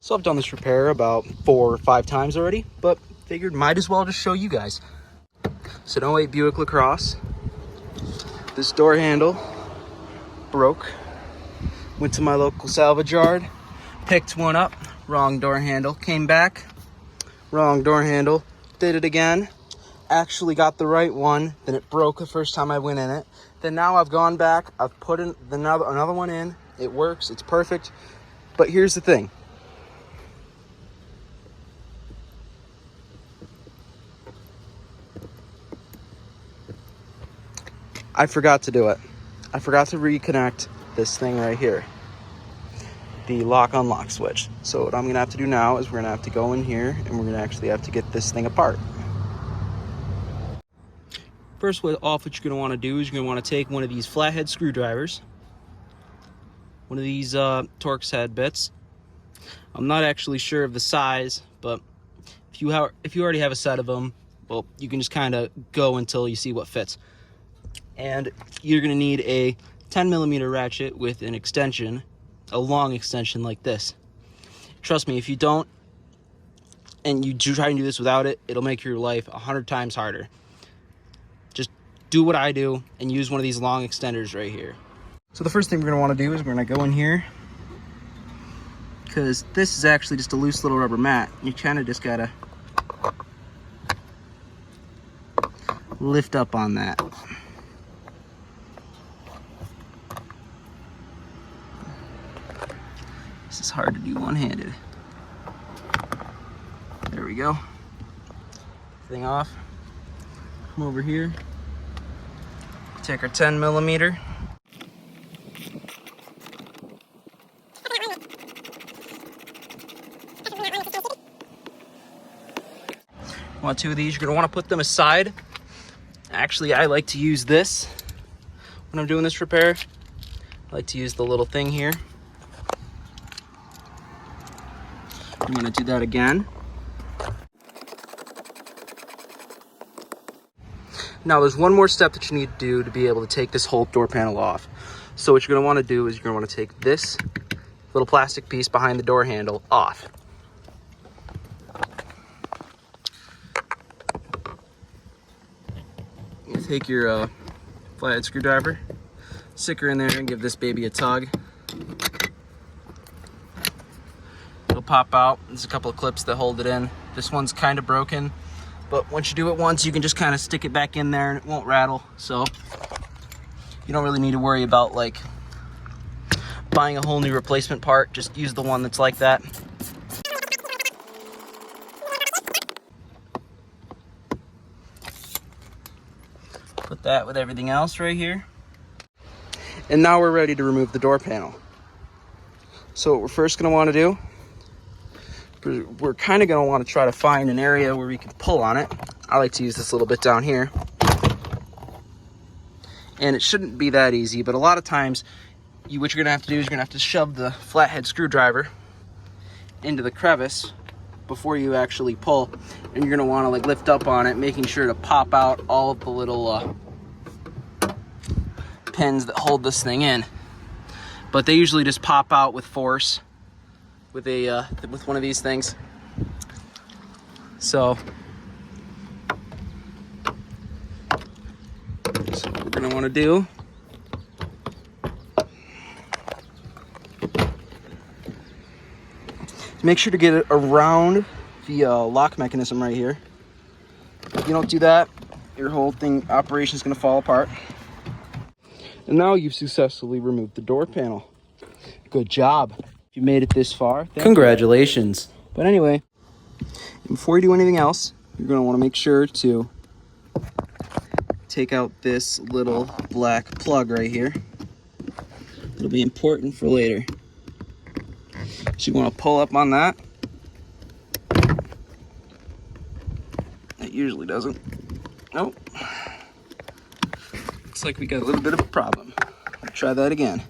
So I've done this repair about 4 or 5 times already, but figured might as well just show you guys. So don't wait, Buick Lacrosse. This door handle broke. Went to my local salvage yard, picked one up, wrong door handle, came back, wrong door handle, did it again, actually got the right one, then it broke the first time I went in it. Then now I've gone back, I've put in another one in, it works, it's perfect. But here's the thing. I forgot to do it. I forgot to reconnect this thing right here, the lock unlock switch. So what I'm gonna have to do now is we're gonna have to go in here and we're gonna actually have to get this thing apart. First off, what you're gonna wanna do is you're gonna wanna take one of these flathead screwdrivers, one of these Torx head bits. I'm not actually sure of the size, but if you already have a set of them, well, you can just kind of go until you see what fits. And you're gonna need a 10mm ratchet with an extension, a long extension like this. Trust me, if you don't, and you try and do this without it, it'll make your life 100 times harder. Just do what I do and use one of these long extenders right here. So the first thing we're gonna wanna do is we're gonna go in here, because this is actually just a loose little rubber mat. You kinda just gotta lift up on that. This is hard to do one-handed. There we go. Thing off. Come over here. Take our 10mm. Want 2 of these? You're gonna want to put them aside. Actually, I like to use this when I'm doing this repair. I like to use the little thing here. I'm gonna do that again. Now there's one more step that you need to do to be able to take this whole door panel off. So what you're gonna wanna do is you're gonna wanna take this little plastic piece behind the door handle off. You take your flathead screwdriver, stick her in there and give this baby a tug. Pop out. There's a couple of clips that hold it in. This one's kind of broken, but once you do it once, you can just kind of stick it back in there and it won't rattle. So you don't really need to worry about like buying a whole new replacement part. Just use the one that's like that. Put that with everything else right here. And now we're ready to remove the door panel. So what we're first going to want to do, we're kind of going to want to try to find an area where we can pull on it. I like to use this little bit down here. And it shouldn't be that easy, but a lot of times what you're going to have to do is you're going to have to shove the flathead screwdriver into the crevice before you actually pull. And you're going to want to like lift up on it, making sure to pop out all of the little pins that hold this thing in. But they usually just pop out with force with one of these things. So what we're gonna want to do is make sure to get it around the lock mechanism right here. If you don't do that, your whole operation is gonna fall apart. And now you've successfully removed the door panel. Good job. You made it this far. Congratulations. But anyway, before you do anything else, you're going to want to make sure to take out this little black plug right here. It'll be important for later. So you want to pull up on that. It usually doesn't. Nope. Looks like we got a little bit of a problem. I'll try that again.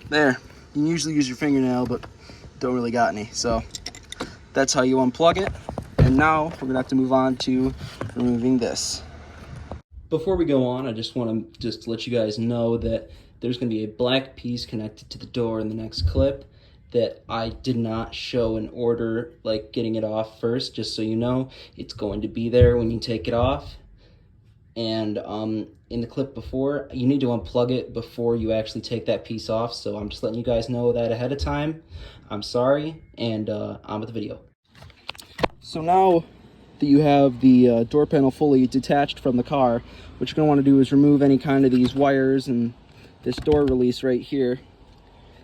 There. You can usually use your fingernail, but don't really got any. So that's how you unplug it. And now we're gonna have to move on to removing this. Before we go on, I just want to let you guys know that there's going to be a black piece connected to the door in the next clip that I did not show in order, like getting it off first, just so you know. It's going to be there when you take it off. And in the clip before, you need to unplug it before you actually take that piece off, so I'm just letting you guys know that ahead of time. I'm sorry, and on with the video. So now that you have the door panel fully detached from the car, what you're going to want to do is remove any kind of these wires and this door release right here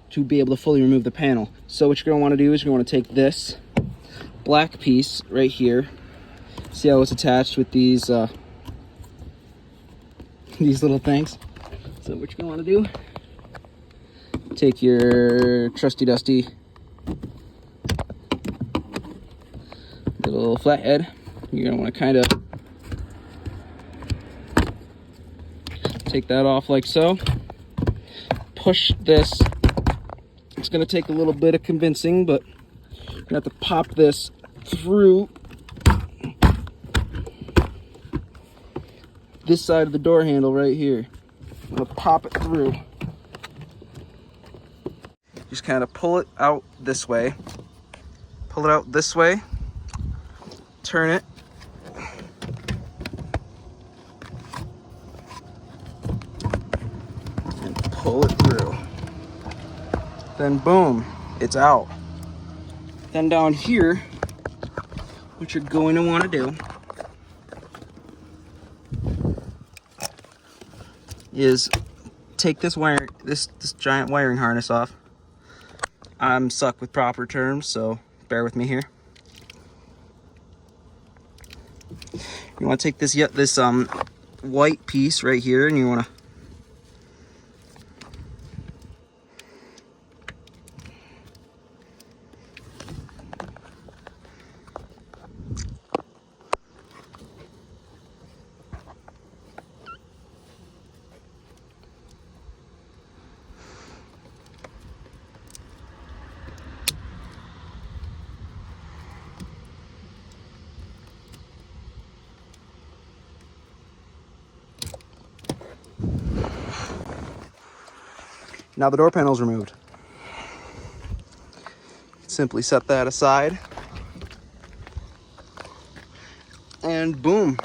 to be able to fully remove the panel. So what you're going to want to do is you're going to want to take this black piece right here. See how it's attached with these little things? So what you're going to want to do, take your trusty dusty little flathead. You're going to want to kind of take that off like so. Push this. It's going to take a little bit of convincing, but you're going to have to pop this through this side of the door handle right here. I'm going to pop it through. Just kind of pull it out this way. Pull it out this way. Turn it. And pull it through. Then boom, it's out. Then down here, what you're going to want to do is take this wire, this giant wiring harness off. I'm stuck with proper terms, so bear with me here. You want to take this white piece right here, and you want to now the door panel is removed. Simply set that aside. And boom.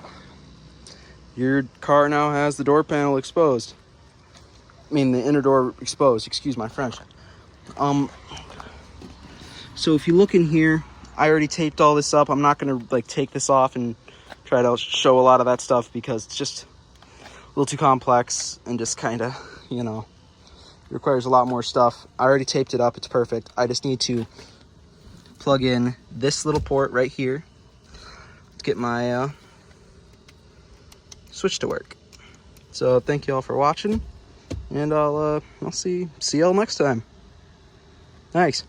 Your car now has the door panel exposed. I mean the inner door exposed, excuse my French. So if you look in here, I already taped all this up. I'm not gonna like take this off and try to show a lot of that stuff because it's just a little too complex and just kinda, you know, requires a lot more stuff. I already taped it up, it's perfect. I just need to plug in this little port right here to get my switch to work. So thank you all for watching, and I'll see y'all next time. Thanks.